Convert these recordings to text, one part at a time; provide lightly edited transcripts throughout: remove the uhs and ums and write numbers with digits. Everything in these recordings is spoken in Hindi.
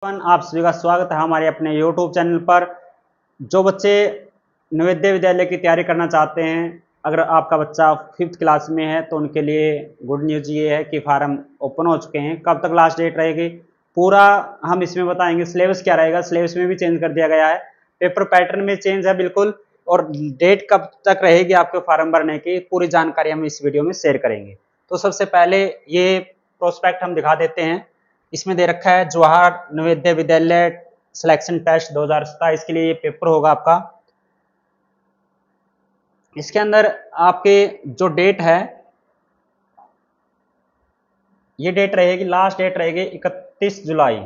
आप सभी का स्वागत है हमारे अपने YouTube चैनल पर। जो बच्चे नवोदय विद्यालय की तैयारी करना चाहते हैं, अगर आपका बच्चा 5th क्लास में है तो उनके लिए गुड न्यूज़ ये है कि फार्म ओपन हो चुके हैं। कब तक लास्ट डेट रहेगी पूरा हम इसमें बताएंगे। सिलेबस क्या रहेगा, सिलेबस में भी चेंज कर दिया गया है, पेपर पैटर्न में चेंज है बिल्कुल, और डेट कब तक रहेगी आपके फार्म भरने की पूरी जानकारी हम इस वीडियो में शेयर करेंगे। तो सबसे पहले ये प्रोस्पेक्ट हम दिखा देते हैं। इसमें दे रखा है जवाहर नवोदय विद्यालय सिलेक्शन टेस्ट 2027 के लिए ये पेपर होगा आपका। इसके अंदर आपके जो डेट है, ये डेट रहेगी, लास्ट डेट रहेगी 31 जुलाई।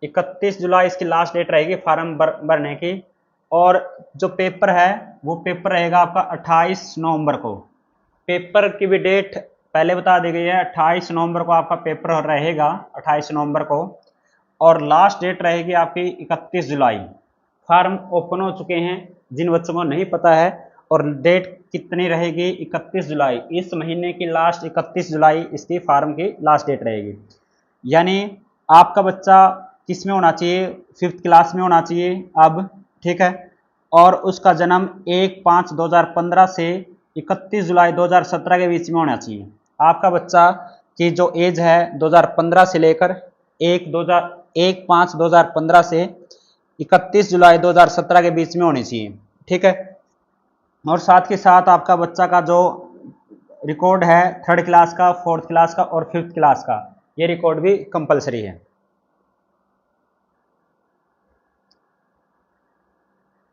31 जुलाई इसकी लास्ट डेट रहेगी फार्म भरने की। और जो पेपर है वो पेपर रहेगा आपका 28 नवंबर को। पेपर की भी डेट पहले बता दी गई है, 28 नवंबर को आपका पेपर रहेगा, 28 नवंबर को। और लास्ट डेट रहेगी आपकी 31 जुलाई। फार्म ओपन हो चुके हैं, जिन बच्चों को नहीं पता है, और डेट कितनी रहेगी 31 जुलाई। इस महीने की लास्ट 31 जुलाई इसकी फार्म की लास्ट डेट रहेगी। यानी आपका बच्चा किस में होना चाहिए, 5th क्लास में होना चाहिए अब, ठीक है। और उसका जन्म 1/5/2015 से 31 जुलाई 2017 के बीच में होना चाहिए। आपका बच्चा की जो एज है 2015 से लेकर 1/5/2015 से 31 जुलाई 2017 के बीच में होनी चाहिए, ठीक है। और साथ के साथ आपका बच्चा का जो रिकॉर्ड है 3rd क्लास का, 4th क्लास का और 5th क्लास का, ये रिकॉर्ड भी कंपलसरी है।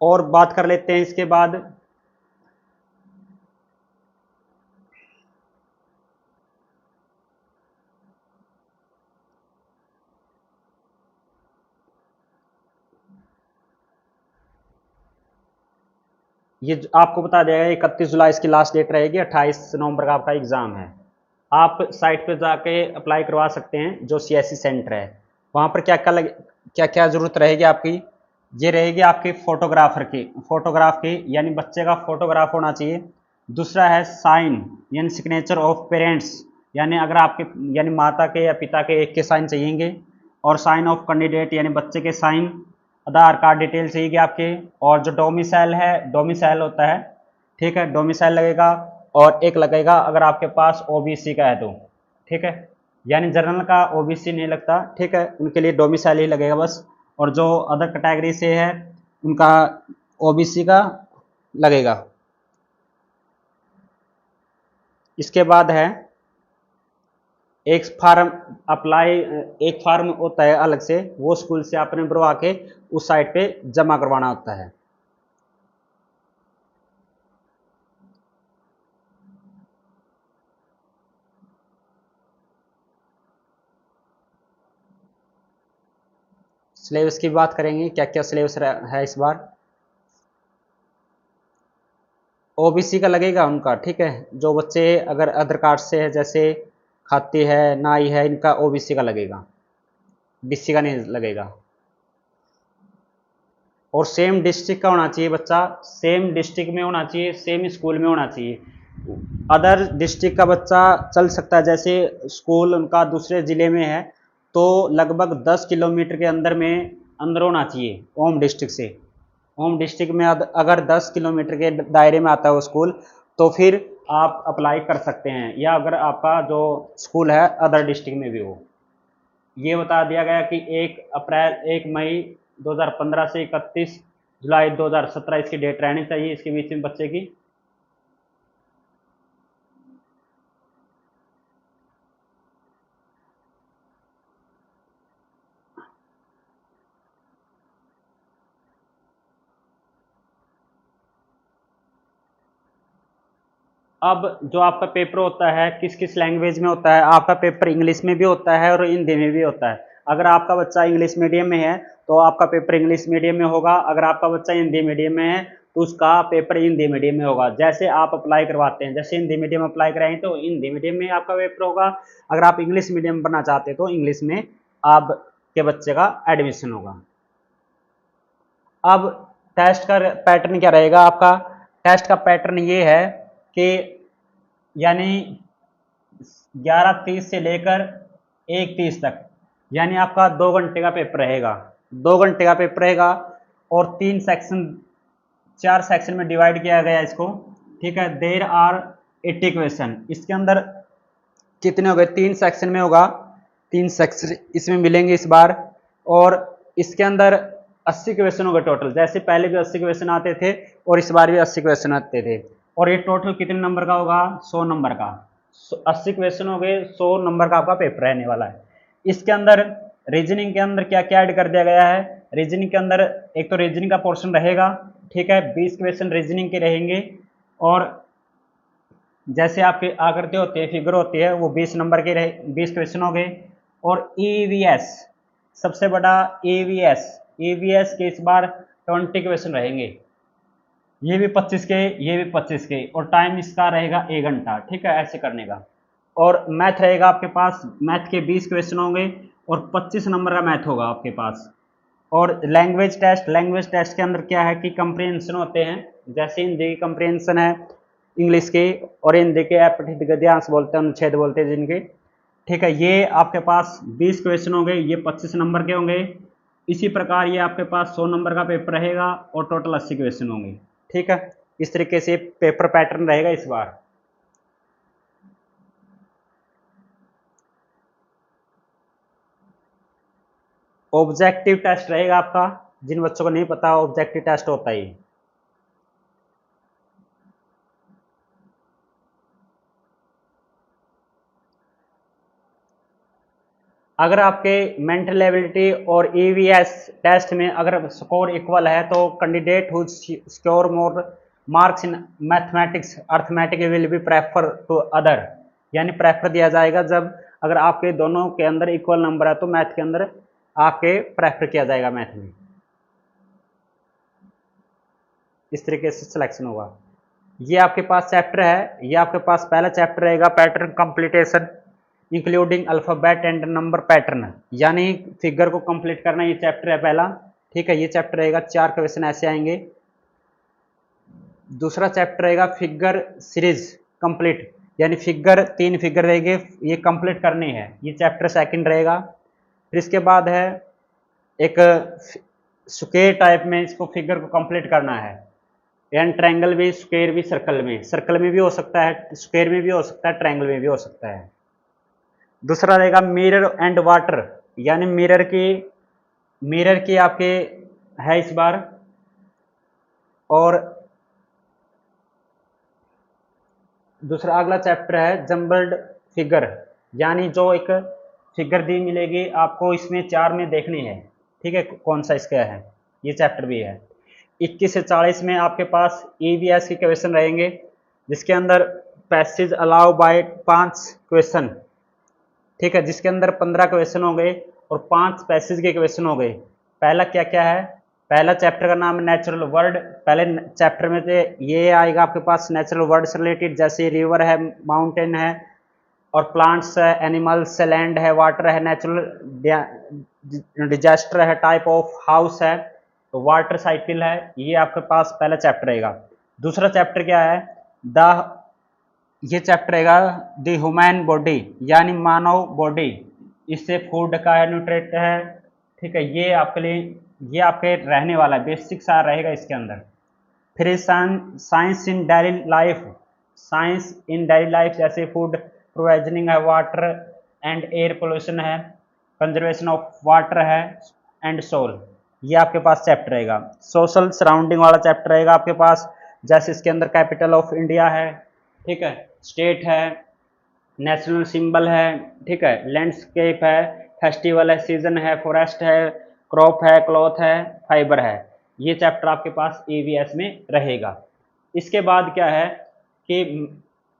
और बात कर लेते हैं इसके बाद, ये आपको बता देगा 31 जुलाई इसकी लास्ट डेट रहेगी, 28 नवंबर का आपका एग्ज़ाम है। आप साइट पे जाके अप्लाई करवा सकते हैं, जो CSE सेंटर है वहाँ पर। क्या क्या ज़रूरत रहेगी आपकी, ये रहेगी आपकी फोटोग्राफ की, यानी बच्चे का फोटोग्राफ होना चाहिए। दूसरा है साइन, यानी सिग्नेचर ऑफ पेरेंट्स, यानी अगर आपके यानी माता के या पिता के एक के साइन चाहिएंगे। और साइन ऑफ कैंडिडेट, यानी बच्चे के साइन। आधार कार्ड डिटेल चाहिए आपके। और जो डोमिसाइल है, डोमिसाइल होता है, ठीक है, डोमिसाइल लगेगा। और एक लगेगा अगर आपके पास OBC का है तो, ठीक है। यानी जनरल का OBC नहीं लगता, ठीक है, उनके लिए डोमिसाइल ही लगेगा बस। और जो अदर कैटेगरी से है उनका OBC का लगेगा। इसके बाद है एक फार्म अप्लाई, एक फार्म होता है अलग से, वो स्कूल से आपने भरवा के उस साइट पे जमा करवाना होता है। सिलेबस की बात करेंगे, क्या क्या सिलेबस है इस बार। OBC का लगेगा उनका, ठीक है। जो बच्चे अगर अदर कास्ट से है, जैसे खाती है, नाई है, इनका OBC का लगेगा, BC का नहीं लगेगा। और सेम डिस्ट्रिक्ट का होना चाहिए बच्चा, सेम डिस्ट्रिक्ट में होना चाहिए, सेम स्कूल में होना चाहिए। अदर डिस्ट्रिक्ट का बच्चा चल सकता है, जैसे स्कूल उनका दूसरे ज़िले में है तो लगभग 10 किलोमीटर के अंदर में अंदर होना चाहिए होम डिस्ट्रिक्ट से। होम डिस्ट्रिक्ट में अगर 10 किलोमीटर के दायरे में आता है वो स्कूल, तो फिर आप अप्लाई कर सकते हैं। या अगर आपका जो स्कूल है अदर डिस्ट्रिक्ट में भी हो। ये बता दिया गया कि 1 मई 2015 से 31 जुलाई 2017 इसकी डेट रहनी चाहिए, इसके बीच में बच्चे की। अब जो आपका पेपर होता है किस किस लैंग्वेज में होता है, आपका पेपर इंग्लिश में भी होता है और हिंदी में भी होता है। अगर आपका बच्चा इंग्लिश मीडियम में है तो आपका पेपर इंग्लिश मीडियम में होगा। अगर आपका बच्चा हिंदी मीडियम में है तो उसका पेपर हिंदी मीडियम में होगा। जैसे आप अप्लाई करवाते हैं, जैसे हिंदी मीडियम अप्लाई कराएंगे तो हिंदी मीडियम में आपका पेपर होगा। अगर आप इंग्लिश मीडियम बनना चाहते हैं तो इंग्लिश में आपके बच्चे का एडमिशन होगा। अब टेस्ट का पैटर्न क्या रहेगा आपका। टेस्ट का पैटर्न ये है कि यानी 11:30 से लेकर 1:30 तक यानी आपका 2 घंटे का पेपर रहेगा, 2 घंटे का पेपर रहेगा। और 3 सेक्शन, 4 सेक्शन में डिवाइड किया गया इसको, ठीक है। देर आर 80 क्वेश्चन, इसके अंदर कितने हो गए, 3 सेक्शन में होगा, 3 सेक्शन इसमें मिलेंगे इस बार। और इसके अंदर 80 क्वेश्चन हो गए टोटल, जैसे पहले भी 80 क्वेश्चन आते थे और इस बार भी 80 क्वेश्चन आते थे। और ये टोटल कितने नंबर का होगा, 100 नंबर का। 80 क्वेश्चन हो गए, 100 नंबर का आपका पेपर रहने वाला है। इसके अंदर रीजनिंग के अंदर क्या क्या ऐड कर दिया गया है, रीजनिंग के अंदर एक तो रीजनिंग का पोर्शन रहेगा, ठीक है, 20 क्वेश्चन रीजनिंग के रहेंगे। और जैसे आपके आकृति होती है, फिगर होती है, वो 20 नंबर के रहे, 20 क्वेश्चन हो गए। और ईवीएस, सबसे बड़ा ईवीएस, ईवीएस के इस बार 20 क्वेश्चन रहेंगे, ये भी 25 के, ये भी 25 के, और टाइम इसका रहेगा 1 घंटा, ठीक है, ऐसे करने का। और मैथ रहेगा आपके पास, मैथ के 20 क्वेश्चन होंगे और 25 नंबर का मैथ होगा आपके पास। और लैंग्वेज टेस्ट, लैंग्वेज टेस्ट के अंदर क्या है कि कंप्रीहेंशन होते हैं, जैसे हिंदी की कंप्रीहेंशन है, इंग्लिश की, और हिंदी के अपठित गद्यांश बोलते हैं, अनुच्छेद बोलते हैं जिनके, ठीक है। ये आपके पास 20 क्वेश्चन होंगे, ये 25 नंबर के होंगे। इसी प्रकार ये आपके पास 100 नंबर का पेपर रहेगा और टोटल 80 क्वेश्चन होंगे, ठीक है। इस तरीके से पेपर पैटर्न रहेगा इस बार। ऑब्जेक्टिव टेस्ट रहेगा आपका, जिन बच्चों को नहीं पता ऑब्जेक्टिव टेस्ट होता है। अगर आपके मेंटल एबिलिटी और ईवीएस टेस्ट में अगर स्कोर इक्वल है तो candidate who score more marks in mathematics arithmetic will be prefer to other, यानी प्रेफर दिया जाएगा जब अगर आपके दोनों के अंदर इक्वल नंबर है तो मैथ के अंदर आपके प्रेफर किया जाएगा मैथ में। इस तरीके से सिलेक्शन होगा। ये आपके पास चैप्टर है, ये आपके पास पहला चैप्टर रहेगा pattern completion including alphabet and number pattern, यानी फिगर को कंप्लीट करना, ये चैप्टर है पहला, ठीक है। ये चैप्टर रहेगा, 4 क्वेश्चन ऐसे आएंगे। दूसरा चैप्टर रहेगा फिगर सीरीज कंप्लीट, यानी फिगर 3 फिगर रहेंगे, ये कंप्लीट करनी है, ये चैप्टर सेकंड रहेगा। फिर इसके बाद है एक स्क्वायर टाइप में इसको फिगर को कंप्लीट करना है, एंड ट्रायंगल भी, स्क्वायर भी, सर्कल में, सर्कल में भी हो सकता है, स्क्वायर में भी हो सकता है, ट्रायंगल में भी हो सकता है। दूसरा रहेगा मिरर एंड वाटर, यानी मिरर की आपके है इस बार। और दूसरा अगला चैप्टर है जम्बल्ड फिगर, यानी जो एक फिगर दी मिलेगी आपको, इसमें 4 में देखनी है, ठीक है, कौन सा इसका है, ये चैप्टर भी है। 21 से 40 में आपके पास ईवीएस के क्वेश्चन रहेंगे, जिसके अंदर पैसेज अलाउ बाय 5 क्वेश्चन, ठीक है, जिसके अंदर 15 क्वेश्चन हो गए और 5 पैसेज के क्वेश्चन हो गए। पहला क्या क्या है, पहला चैप्टर का नाम है नेचुरल वर्ल्ड, पहले चैप्टर में से ये आएगा आपके पास नेचुरल वर्ल्ड से रिलेटेड, जैसे रिवर है, माउंटेन है, और प्लांट्स है, एनिमल्स है, लैंड है, वाटर है, नेचुरल डिजास्टर है, टाइप ऑफ हाउस है, तो वाटर साइकिल है, ये आपके पास पहला चैप्टर रहेगा। दूसरा चैप्टर क्या है, द ये चैप्टर रहेगा द ह्यूमन बॉडी, यानी मानव बॉडी, इससे फूड का है, न्यूट्रिएंट है, ठीक है, ये आपके लिए, ये आपके रहने वाला है, बेसिक सार रहेगा इसके अंदर। फिर साइंस इन डेली लाइफ, साइंस इन डेली लाइफ, जैसे फूड प्रोविजनिंग है, वाटर एंड एयर पोल्यूशन है, कंजर्वेशन ऑफ वाटर है, एंड सोल, ये आपके पास चैप्टर रहेगा। सोशल सराउंडिंग वाला चैप्टर रहेगा आपके पास, जैसे इसके अंदर कैपिटल ऑफ इंडिया है, ठीक है, स्टेट है, नेशनल सिंबल है, ठीक है, लैंडस्केप है, फेस्टिवल है, सीजन है, फॉरेस्ट है, क्रॉप है, क्लॉथ है, फाइबर है, ये चैप्टर आपके पास ईवीएस में रहेगा। इसके बाद क्या है कि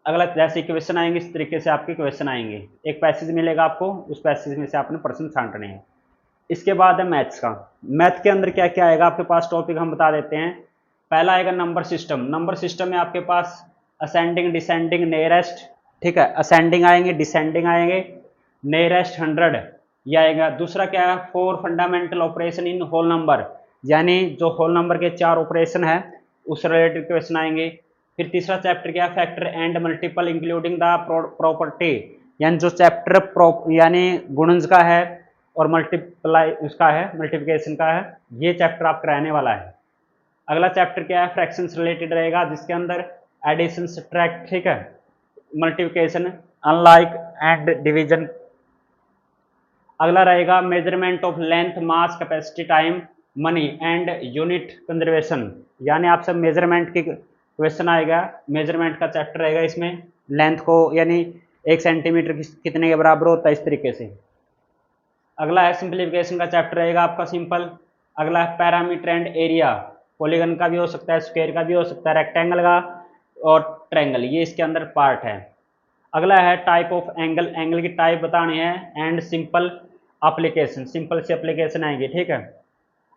अगला जैसे क्वेश्चन आएंगे इस तरीके से आपके क्वेश्चन आएंगे, एक पैसेज मिलेगा आपको, उस पैसेज में से आपने प्रश्न छांटने हैं। इसके बाद है मैथ्स का, मैथ के अंदर क्या क्या आएगा आपके पास, टॉपिक हम बता देते हैं। पहला आएगा नंबर सिस्टम, नंबर सिस्टम में आपके पास असेंडिंग, डिसेंडिंग, नियरेस्ट, ठीक है, असेंडिंग आएंगे, डिसेंडिंग आएंगे, नियरेस्ट 100 ये आएगा। दूसरा क्या है, 4 fundamental operation in whole number, यानी जो होल नंबर के 4 ऑपरेशन है उस रिलेटेड क्वेश्चन आएंगे। फिर तीसरा चैप्टर क्या है, factor and multiple including the property, यानी जो चैप्टर यानी गुणज का है और मल्टीप्लाई उसका है, मल्टीप्लिकेशन का है, ये चैप्टर आपका रहने वाला है। अगला चैप्टर क्या है, फ्रैक्शंस रिलेटेड रहेगा, जिसके अंदर एडिशन, सब्ट्रैक्ट, ठीक है, मल्टीप्लिकेशन, अनलाइक एंड डिवीजन। अगला रहेगा measurement of length, mass, capacity, time, money and unit conservation, यानी आपसे मेजरमेंट की क्वेश्चन आएगा, मेजरमेंट का चैप्टर रहेगा इसमें, लेंथ को यानी 1 सेंटीमीटर कितने के बराबर होता है, इस तरीके से। अगला है सिंप्लीफिकेशन का चैप्टर रहेगा आपका, सिंपल। अगला है पैरामीटर एंड एरिया, पॉलीगन का भी हो सकता है, स्क्वायर का भी हो सकता है, रेक्टेंगल का और ट्रायंगल, ये इसके अंदर पार्ट है। अगला है टाइप ऑफ एंगल, एंगल की टाइप बतानी है, एंड सिंपल एप्लीकेशन, सिंपल से एप्लीकेशन आएंगे, ठीक है।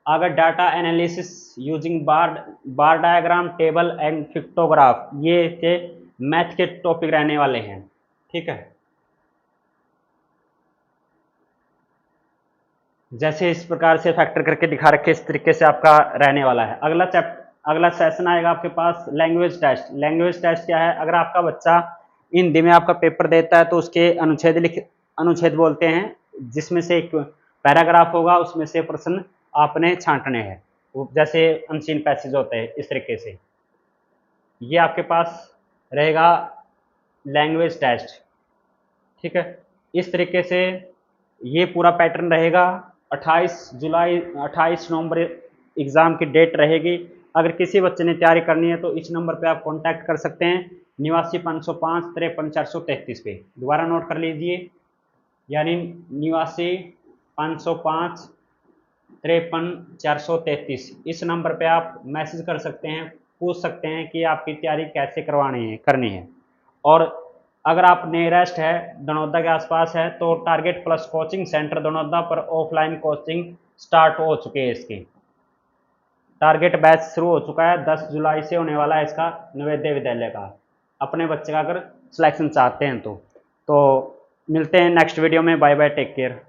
अगर data analysis using bar diagram, table and pictograph, ये के मैथ के टॉपिक रहने वाले हैं, ठीक है। जैसे इस प्रकार से फैक्टर करके दिखा रखे, इस तरीके से आपका रहने वाला है। अगला सेशन आएगा आपके पास लैंग्वेज टेस्ट। लैंग्वेज टेस्ट क्या है, अगर आपका बच्चा हिंदी में आपका पेपर देता है तो उसके अनुच्छेद बोलते हैं, जिसमें से एक पैराग्राफ होगा, उसमें से प्रश्न आपने छांटने हैं, जैसे अनसीन पैसेज होते हैं, इस तरीके से। ये आपके पास रहेगा लैंग्वेज टेस्ट, ठीक है। इस तरीके से ये पूरा पैटर्न रहेगा। 28 नवंबर एग्ज़ाम की डेट रहेगी। अगर किसी बच्चे ने तैयारी करनी है तो इस नंबर पे आप कांटेक्ट कर सकते हैं, 89 505 53 433 पे। दोबारा नोट कर लीजिए, यानी 89 505 53 433। इस नंबर पे आप मैसेज कर सकते हैं, पूछ सकते हैं कि आपकी तैयारी कैसे करनी है। और अगर आप नियरेस्ट है, दनौदा के आसपास है, तो target plus coaching centre Danauda पर ऑफलाइन कोचिंग स्टार्ट हो चुके हैं। इसकी टारगेट बैच शुरू हो चुका है, 10 जुलाई से होने वाला है इसका, नवोदय विद्यालय का। अपने बच्चे का अगर सिलेक्शन चाहते हैं तो मिलते हैं नेक्स्ट वीडियो में। Bye bye, take care.